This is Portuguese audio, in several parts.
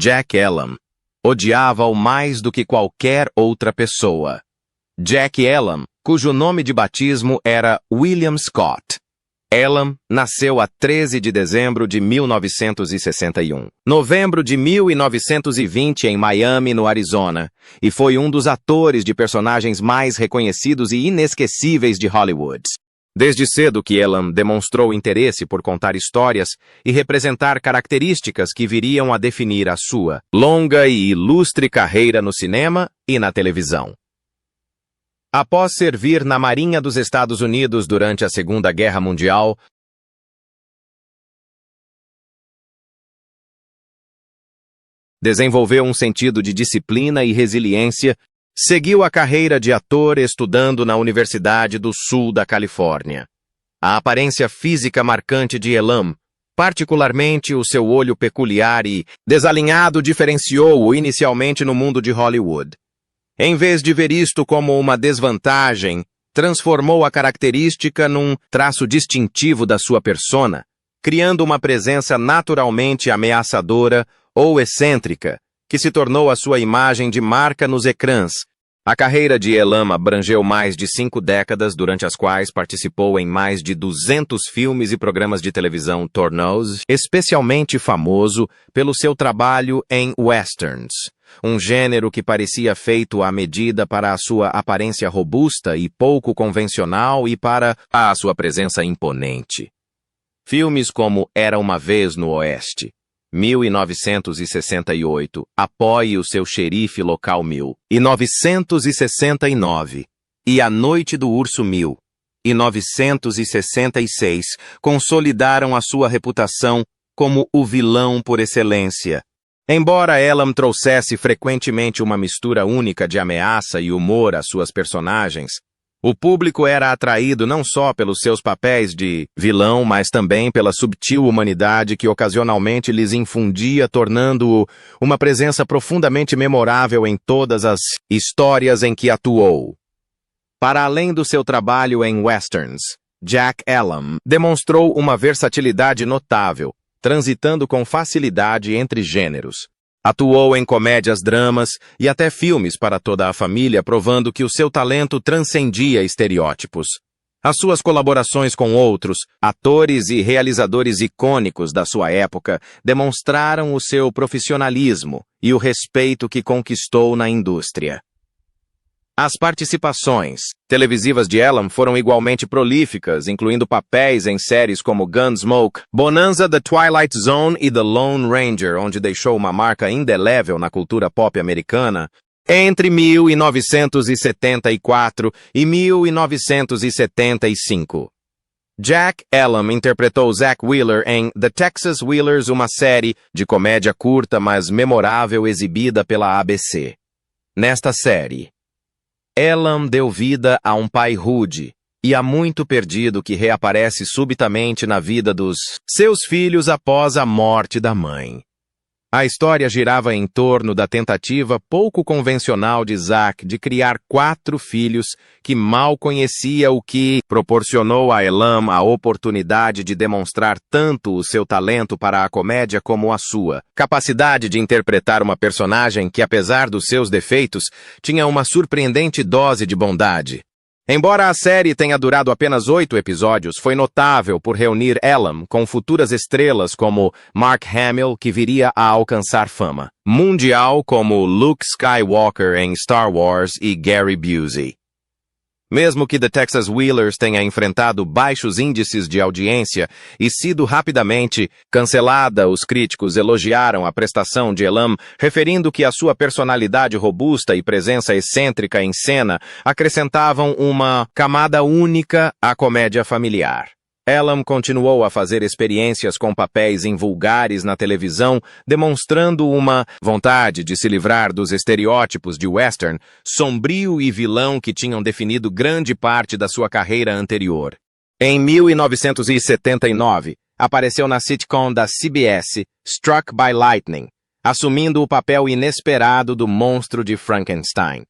Jack Elam, odiava-o mais do que qualquer outra pessoa. Jack Elam, cujo nome de batismo era William Scott. Elam nasceu a 13 de dezembro de 1961. Novembro de 1920 em Miami, no Arizona, e foi um dos atores de personagens mais reconhecidos e inesquecíveis de Hollywood. Desde cedo que Elam demonstrou interesse por contar histórias e representar características que viriam a definir a sua longa e ilustre carreira no cinema e na televisão. Após servir na Marinha dos Estados Unidos durante a Segunda Guerra Mundial, desenvolveu um sentido de disciplina e resiliência, seguiu a carreira de ator estudando na Universidade do Sul da Califórnia. A aparência física marcante de Elam, particularmente o seu olho peculiar e desalinhado, diferenciou-o inicialmente no mundo de Hollywood. Em vez de ver isto como uma desvantagem, transformou a característica num traço distintivo da sua persona, criando uma presença naturalmente ameaçadora ou excêntrica, que se tornou a sua imagem de marca nos ecrãs. A carreira de Elam abrangeu mais de 5 décadas, durante as quais participou em mais de 200 filmes e programas de televisão tornou-se especialmente famoso pelo seu trabalho em westerns, um gênero que parecia feito à medida para a sua aparência robusta e pouco convencional e para a sua presença imponente. Filmes como Era uma Vez no Oeste, 1968, Apoie o Seu Xerife Local 1969, e A Noite do Urso 1966, consolidaram a sua reputação como o vilão por excelência. Embora Elam trouxesse frequentemente uma mistura única de ameaça e humor às suas personagens, o público era atraído não só pelos seus papéis de vilão, mas também pela subtil humanidade que ocasionalmente lhes infundia, tornando-o uma presença profundamente memorável em todas as histórias em que atuou. Para além do seu trabalho em westerns, Jack Elam demonstrou uma versatilidade notável, transitando com facilidade entre gêneros. Atuou em comédias, dramas e até filmes para toda a família, provando que o seu talento transcendia estereótipos. As suas colaborações com outros atores e realizadores icônicos da sua época demonstraram o seu profissionalismo e o respeito que conquistou na indústria. As participações televisivas de Elam foram igualmente prolíficas, incluindo papéis em séries como Gunsmoke, Bonanza, The Twilight Zone e The Lone Ranger, onde deixou uma marca indelével na cultura pop americana, entre 1974 e 1975. Jack Elam interpretou Zack Wheeler em The Texas Wheelers, uma série de comédia curta, mas memorável, exibida pela ABC. Nesta série, Elam deu vida a um pai rude e há muito perdido que reaparece subitamente na vida dos seus filhos após a morte da mãe. A história girava em torno da tentativa pouco convencional de Zack de criar 4 filhos que mal conhecia, o que proporcionou a Elam a oportunidade de demonstrar tanto o seu talento para a comédia como a sua capacidade de interpretar uma personagem que, apesar dos seus defeitos, tinha uma surpreendente dose de bondade. Embora a série tenha durado apenas 8 episódios, foi notável por reunir Elam com futuras estrelas como Mark Hamill, que viria a alcançar fama mundial, como Luke Skywalker em Star Wars, e Gary Busey. Mesmo que The Texas Wheelers tenha enfrentado baixos índices de audiência e sido rapidamente cancelada, os críticos elogiaram a prestação de Elam, referindo que a sua personalidade robusta e presença excêntrica em cena acrescentavam uma camada única à comédia familiar. Elam continuou a fazer experiências com papéis invulgares na televisão, demonstrando uma vontade de se livrar dos estereótipos de western, sombrio e vilão que tinham definido grande parte da sua carreira anterior. Em 1979, apareceu na sitcom da CBS, Struck by Lightning, assumindo o papel inesperado do monstro de Frankenstein.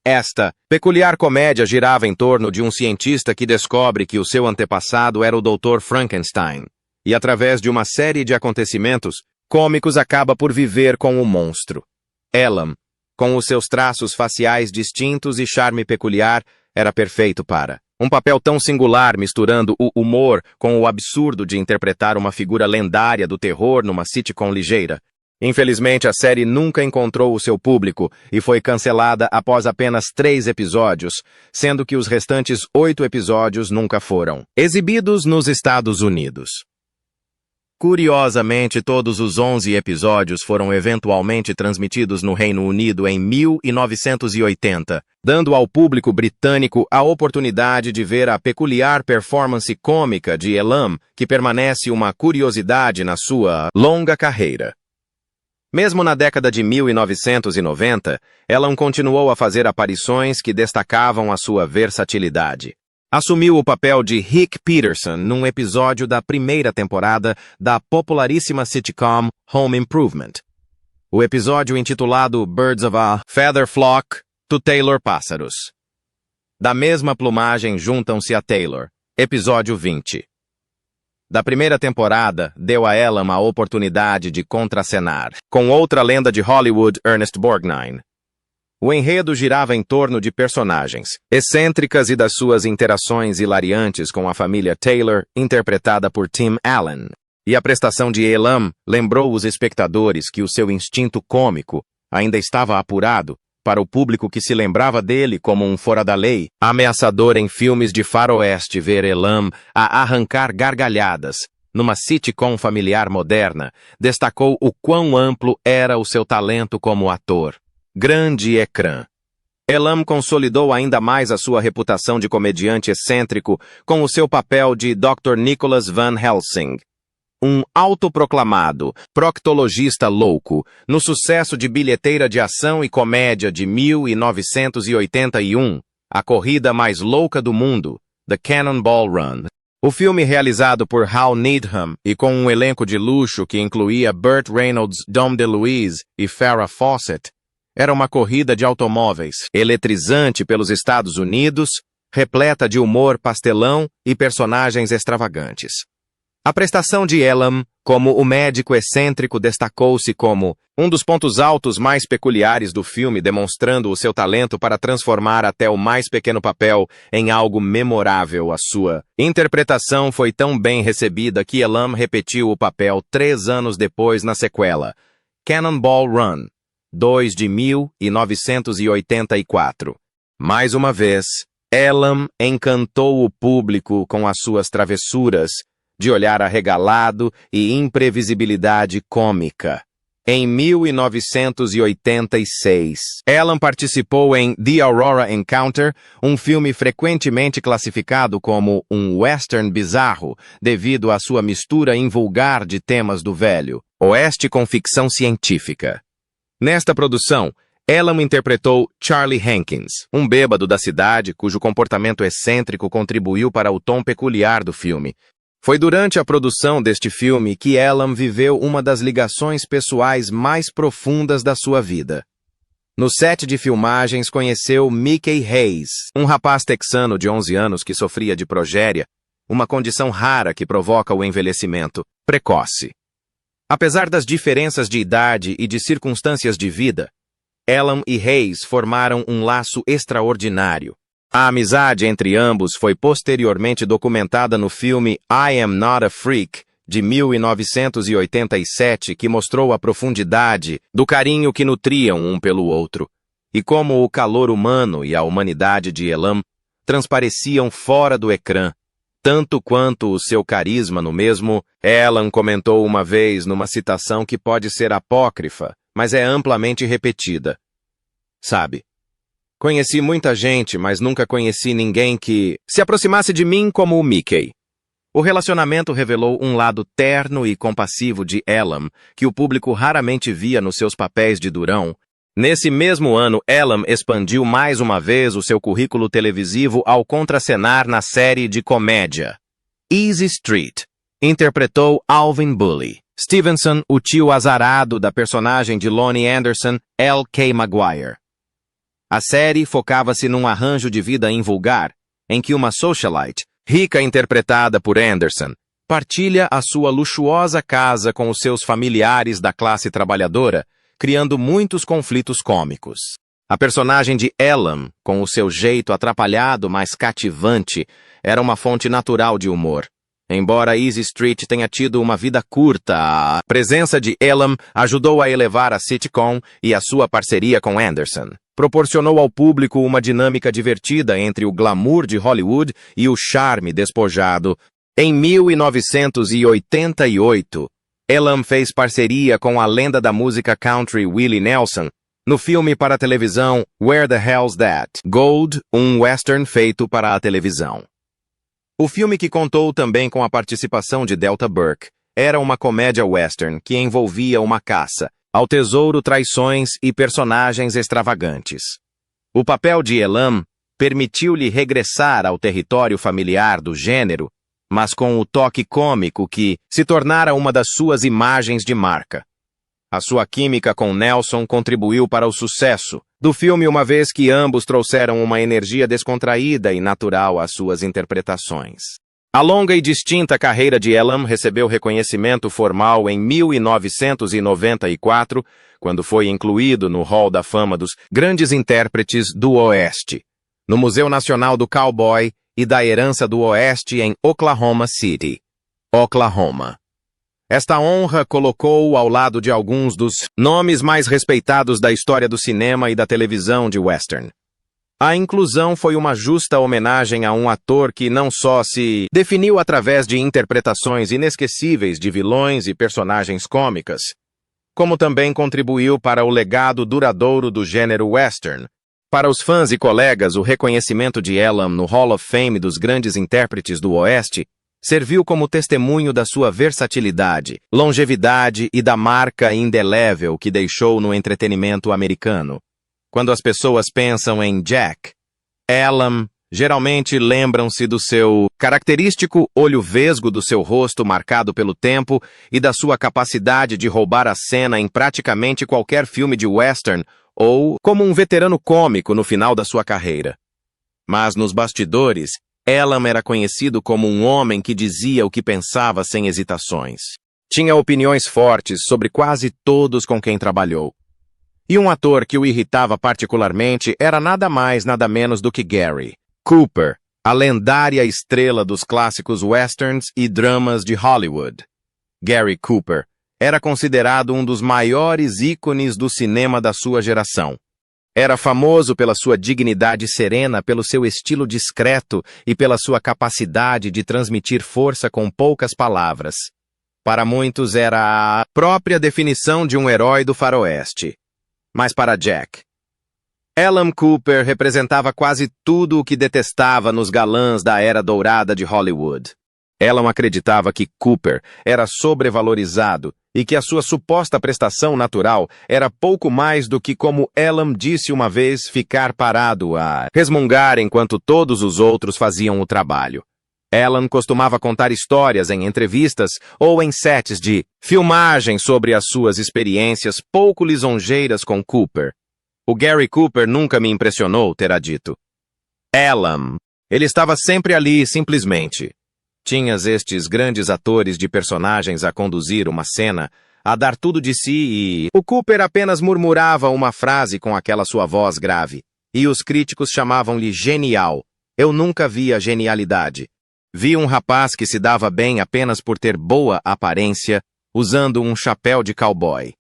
Esta peculiar comédia girava em torno de um cientista que descobre que o seu antepassado era o Dr. Frankenstein, e através de uma série de acontecimentos, cômicos acaba por viver com o monstro. Elam, com os seus traços faciais distintos e charme peculiar, era perfeito para um papel tão singular, misturando o humor com o absurdo de interpretar uma figura lendária do terror numa sitcom ligeira. Infelizmente, a série nunca encontrou o seu público e foi cancelada após apenas 3 episódios, sendo que os restantes 8 episódios nunca foram exibidos nos Estados Unidos. Curiosamente, todos os 11 episódios foram eventualmente transmitidos no Reino Unido em 1980, dando ao público britânico a oportunidade de ver a peculiar performance cômica de Elam, que permanece uma curiosidade na sua longa carreira. Mesmo na década de 1990, Elam continuou a fazer aparições que destacavam a sua versatilidade. Assumiu o papel de Rick Peterson num episódio da primeira temporada da popularíssima sitcom Home Improvement. O episódio intitulado Birds of a Feather Flock to Taylor Pássaros. Da mesma plumagem juntam-se a Taylor, episódio 20. Da primeira temporada, deu a Elam a oportunidade de contracenar com outra lenda de Hollywood, Ernest Borgnine. O enredo girava em torno de personagens excêntricas e das suas interações hilariantes com a família Taylor, interpretada por Tim Allen. E a prestação de Elam lembrou os espectadores que o seu instinto cômico ainda estava apurado para o público que se lembrava dele como um fora-da-lei, ameaçador em filmes de faroeste ver Elam a arrancar gargalhadas. Numa sitcom familiar moderna, destacou o quão amplo era o seu talento como ator. Grande ecrã. Elam consolidou ainda mais a sua reputação de comediante excêntrico com o seu papel de Dr. Nicholas Van Helsing, um autoproclamado proctologista louco, no sucesso de bilheteira de ação e comédia de 1981, A Corrida Mais Louca do Mundo, The Cannonball Run. O filme, realizado por Hal Needham e com um elenco de luxo que incluía Burt Reynolds, Dom DeLuise e Farrah Fawcett, era uma corrida de automóveis eletrizante pelos Estados Unidos, repleta de humor pastelão e personagens extravagantes. A prestação de Elam como o médico excêntrico destacou-se como um dos pontos altos mais peculiares do filme, demonstrando o seu talento para transformar até o mais pequeno papel em algo memorável. A sua interpretação foi tão bem recebida que Elam repetiu o papel 3 anos depois na sequela, Cannonball Run, 2 de 1984. Mais uma vez, Elam encantou o público com as suas travessuras, de olhar arregalado e imprevisibilidade cômica. Em 1986, Elam participou em The Aurora Encounter, um filme frequentemente classificado como um western bizarro, devido à sua mistura invulgar de temas do velho oeste com ficção científica. Nesta produção, Elam interpretou Charlie Hankins, um bêbado da cidade cujo comportamento excêntrico contribuiu para o tom peculiar do filme. Foi durante a produção deste filme que Elam viveu uma das ligações pessoais mais profundas da sua vida. No set de filmagens conheceu Mickey Hayes, um rapaz texano de 11 anos que sofria de progéria, uma condição rara que provoca o envelhecimento precoce. Apesar das diferenças de idade e de circunstâncias de vida, Elam e Hayes formaram um laço extraordinário. A amizade entre ambos foi posteriormente documentada no filme I Am Not a Freak, de 1987, que mostrou a profundidade do carinho que nutriam um pelo outro, e como o calor humano e a humanidade de Elam transpareciam fora do ecrã, tanto quanto o seu carisma no mesmo. Elam comentou uma vez numa citação que pode ser apócrifa, mas é amplamente repetida. Sabe, conheci muita gente, mas nunca conheci ninguém que se aproximasse de mim como o Mickey. O relacionamento revelou um lado terno e compassivo de Elam, que o público raramente via nos seus papéis de durão. Nesse mesmo ano, Elam expandiu mais uma vez o seu currículo televisivo ao contracenar na série de comédia Easy Street. Interpretou Alvin Bully Stevenson, o tio azarado da personagem de Lonnie Anderson, L.K. Maguire. A série focava-se num arranjo de vida invulgar, em que uma socialite, rica interpretada por Anderson, partilha a sua luxuosa casa com os seus familiares da classe trabalhadora, criando muitos conflitos cômicos. A personagem de Elam, com o seu jeito atrapalhado, mas cativante, era uma fonte natural de humor. Embora Easy Street tenha tido uma vida curta, a presença de Elam ajudou a elevar a sitcom e a sua parceria com Anderson proporcionou ao público uma dinâmica divertida entre o glamour de Hollywood e o charme despojado. Em 1988, Elam fez parceria com a lenda da música country Willie Nelson no filme para a televisão Where the Hell's That? Gold, um western feito para a televisão. O filme, que contou também com a participação de Delta Burke, era uma comédia western que envolvia uma caça ao tesouro, traições e personagens extravagantes. O papel de Elam permitiu-lhe regressar ao território familiar do gênero, mas com o toque cômico que se tornara uma das suas imagens de marca. A sua química com Nelson contribuiu para o sucesso do filme, uma vez que ambos trouxeram uma energia descontraída e natural às suas interpretações. A longa e distinta carreira de Elam recebeu reconhecimento formal em 1994, quando foi incluído no Hall da Fama dos Grandes Intérpretes do Oeste, no Museu Nacional do Cowboy e da Herança do Oeste em Oklahoma City, Oklahoma. Esta honra colocou-o ao lado de alguns dos nomes mais respeitados da história do cinema e da televisão de western. A inclusão foi uma justa homenagem a um ator que não só se definiu através de interpretações inesquecíveis de vilões e personagens cômicas, como também contribuiu para o legado duradouro do gênero western. Para os fãs e colegas, o reconhecimento de Elam no Hall of Fame dos Grandes Intérpretes do Oeste serviu como testemunho da sua versatilidade, longevidade e da marca indelével que deixou no entretenimento americano. Quando as pessoas pensam em Jack Elam, geralmente lembram-se do seu característico olho vesgo, do seu rosto marcado pelo tempo e da sua capacidade de roubar a cena em praticamente qualquer filme de western, ou como um veterano cômico no final da sua carreira. Mas nos bastidores, Elam era conhecido como um homem que dizia o que pensava sem hesitações. Tinha opiniões fortes sobre quase todos com quem trabalhou. E um ator que o irritava particularmente era nada mais, nada menos do que Gary Cooper, a lendária estrela dos clássicos westerns e dramas de Hollywood. Gary Cooper era considerado um dos maiores ícones do cinema da sua geração. Era famoso pela sua dignidade serena, pelo seu estilo discreto e pela sua capacidade de transmitir força com poucas palavras. Para muitos era a própria definição de um herói do faroeste. Mas para Jack Elam, Cooper representava quase tudo o que detestava nos galãs da era dourada de Hollywood. Elam acreditava que Cooper era sobrevalorizado e que a sua suposta prestação natural era pouco mais do que, como Elam disse uma vez, ficar parado a resmungar enquanto todos os outros faziam o trabalho. Elam costumava contar histórias em entrevistas ou em sets de filmagem sobre as suas experiências pouco lisonjeiras com Cooper. O Gary Cooper nunca me impressionou, terá dito. Elam, ele estava sempre ali, simplesmente. Tinhas estes grandes atores de personagens a conduzir uma cena, a dar tudo de si, e o Cooper apenas murmurava uma frase com aquela sua voz grave. E os críticos chamavam-lhe genial. Eu nunca vi a genialidade. Vi um rapaz que se dava bem apenas por ter boa aparência, usando um chapéu de cowboy.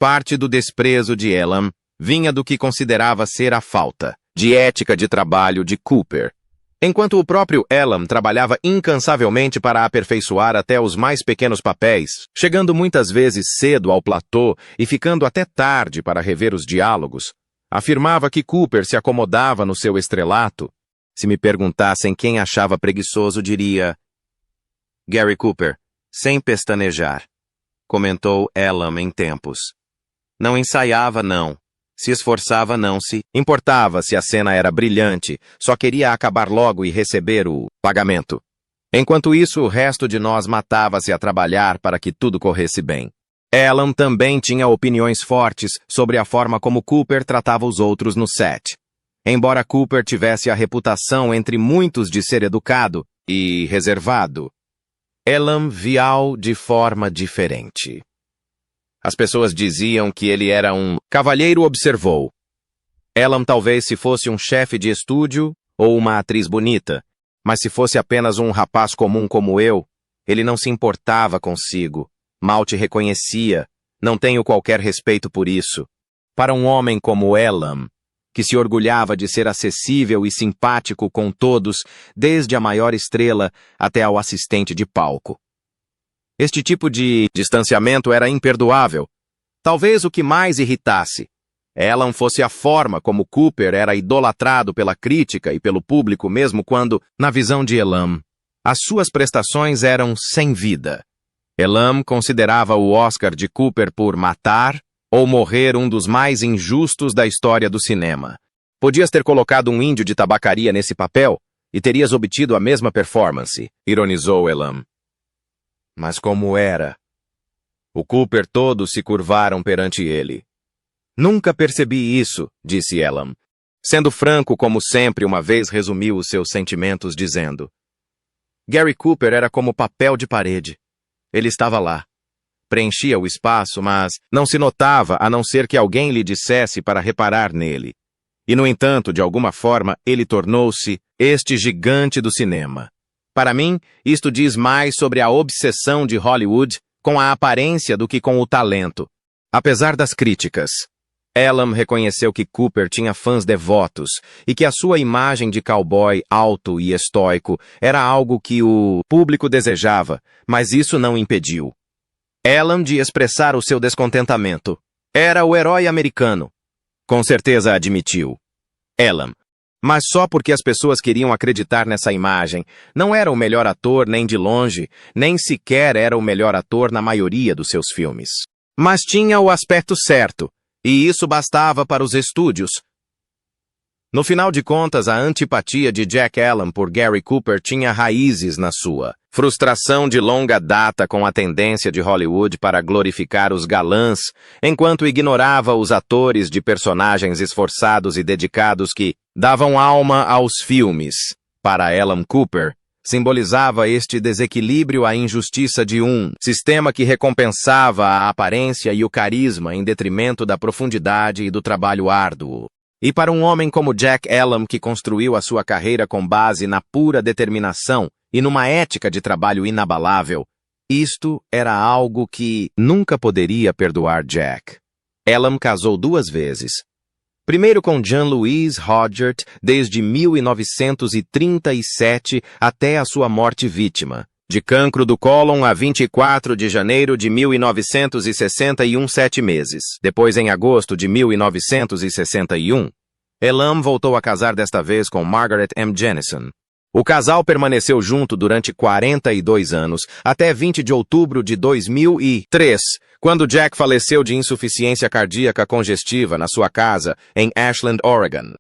Parte do desprezo de Elam vinha do que considerava ser a falta de ética de trabalho de Cooper. Enquanto o próprio Elam trabalhava incansavelmente para aperfeiçoar até os mais pequenos papéis, chegando muitas vezes cedo ao platô e ficando até tarde para rever os diálogos, afirmava que Cooper se acomodava no seu estrelato. Se me perguntassem quem achava preguiçoso, diria Gary Cooper, sem pestanejar, comentou Elam em tempos. Não ensaiava, não. Se esforçava, não se importava se a cena era brilhante, só queria acabar logo e receber o pagamento. Enquanto isso, o resto de nós matava-se a trabalhar para que tudo corresse bem. Elam também tinha opiniões fortes sobre a forma como Cooper tratava os outros no set. Embora Cooper tivesse a reputação entre muitos de ser educado e reservado, Elam via-o de forma diferente. As pessoas diziam que ele era um cavalheiro, observou. Elam talvez se fosse um chefe de estúdio ou uma atriz bonita, mas se fosse apenas um rapaz comum como eu, ele não se importava consigo, mal te reconhecia, não tenho qualquer respeito por isso. Para um homem como Elam, que se orgulhava de ser acessível e simpático com todos, desde a maior estrela até ao assistente de palco. Este tipo de distanciamento era imperdoável. Talvez o que mais irritasse Elam fosse a forma como Cooper era idolatrado pela crítica e pelo público, mesmo quando, na visão de Elam, as suas prestações eram sem vida. Elam considerava o Oscar de Cooper por matar ou morrer um dos mais injustos da história do cinema. Podias ter colocado um índio de tabacaria nesse papel e terias obtido a mesma performance, ironizou Elam. Mas como era? O Cooper todos se curvaram perante ele. Nunca percebi isso, disse Elam. Sendo franco, como sempre, uma vez resumiu os seus sentimentos dizendo: Gary Cooper era como papel de parede. Ele estava lá. Preenchia o espaço, mas não se notava a não ser que alguém lhe dissesse para reparar nele. E, no entanto, de alguma forma, ele tornou-se este gigante do cinema. Para mim, isto diz mais sobre a obsessão de Hollywood com a aparência do que com o talento. Apesar das críticas, Elam reconheceu que Cooper tinha fãs devotos e que a sua imagem de cowboy alto e estoico era algo que o público desejava, mas isso não impediu Elam de expressar o seu descontentamento. Era o herói americano. Com certeza admitiu Elam. Mas só porque as pessoas queriam acreditar nessa imagem. Não era o melhor ator nem de longe, nem sequer era o melhor ator na maioria dos seus filmes. Mas tinha o aspecto certo. E isso bastava para os estúdios. No final de contas, a antipatia de Jack Elam por Gary Cooper tinha raízes na sua frustração de longa data com a tendência de Hollywood para glorificar os galãs, enquanto ignorava os atores de personagens esforçados e dedicados que davam alma aos filmes. Para Elam, Cooper simbolizava este desequilíbrio a injustiça de um sistema que recompensava a aparência e o carisma em detrimento da profundidade e do trabalho árduo. E para um homem como Jack Elam, que construiu a sua carreira com base na pura determinação e numa ética de trabalho inabalável, isto era algo que nunca poderia perdoar Jack. Elam casou 2 vezes. Primeiro com Jean-Louis Rodgert desde 1937 até a sua morte vítima, de cancro do cólon a 24 de janeiro de 1961, 7 meses. Depois, em agosto de 1961, Elam voltou a casar desta vez com Margaret M. Jennison. O casal permaneceu junto durante 42 anos, até 20 de outubro de 2003, quando Jack faleceu de insuficiência cardíaca congestiva na sua casa em Ashland, Oregon.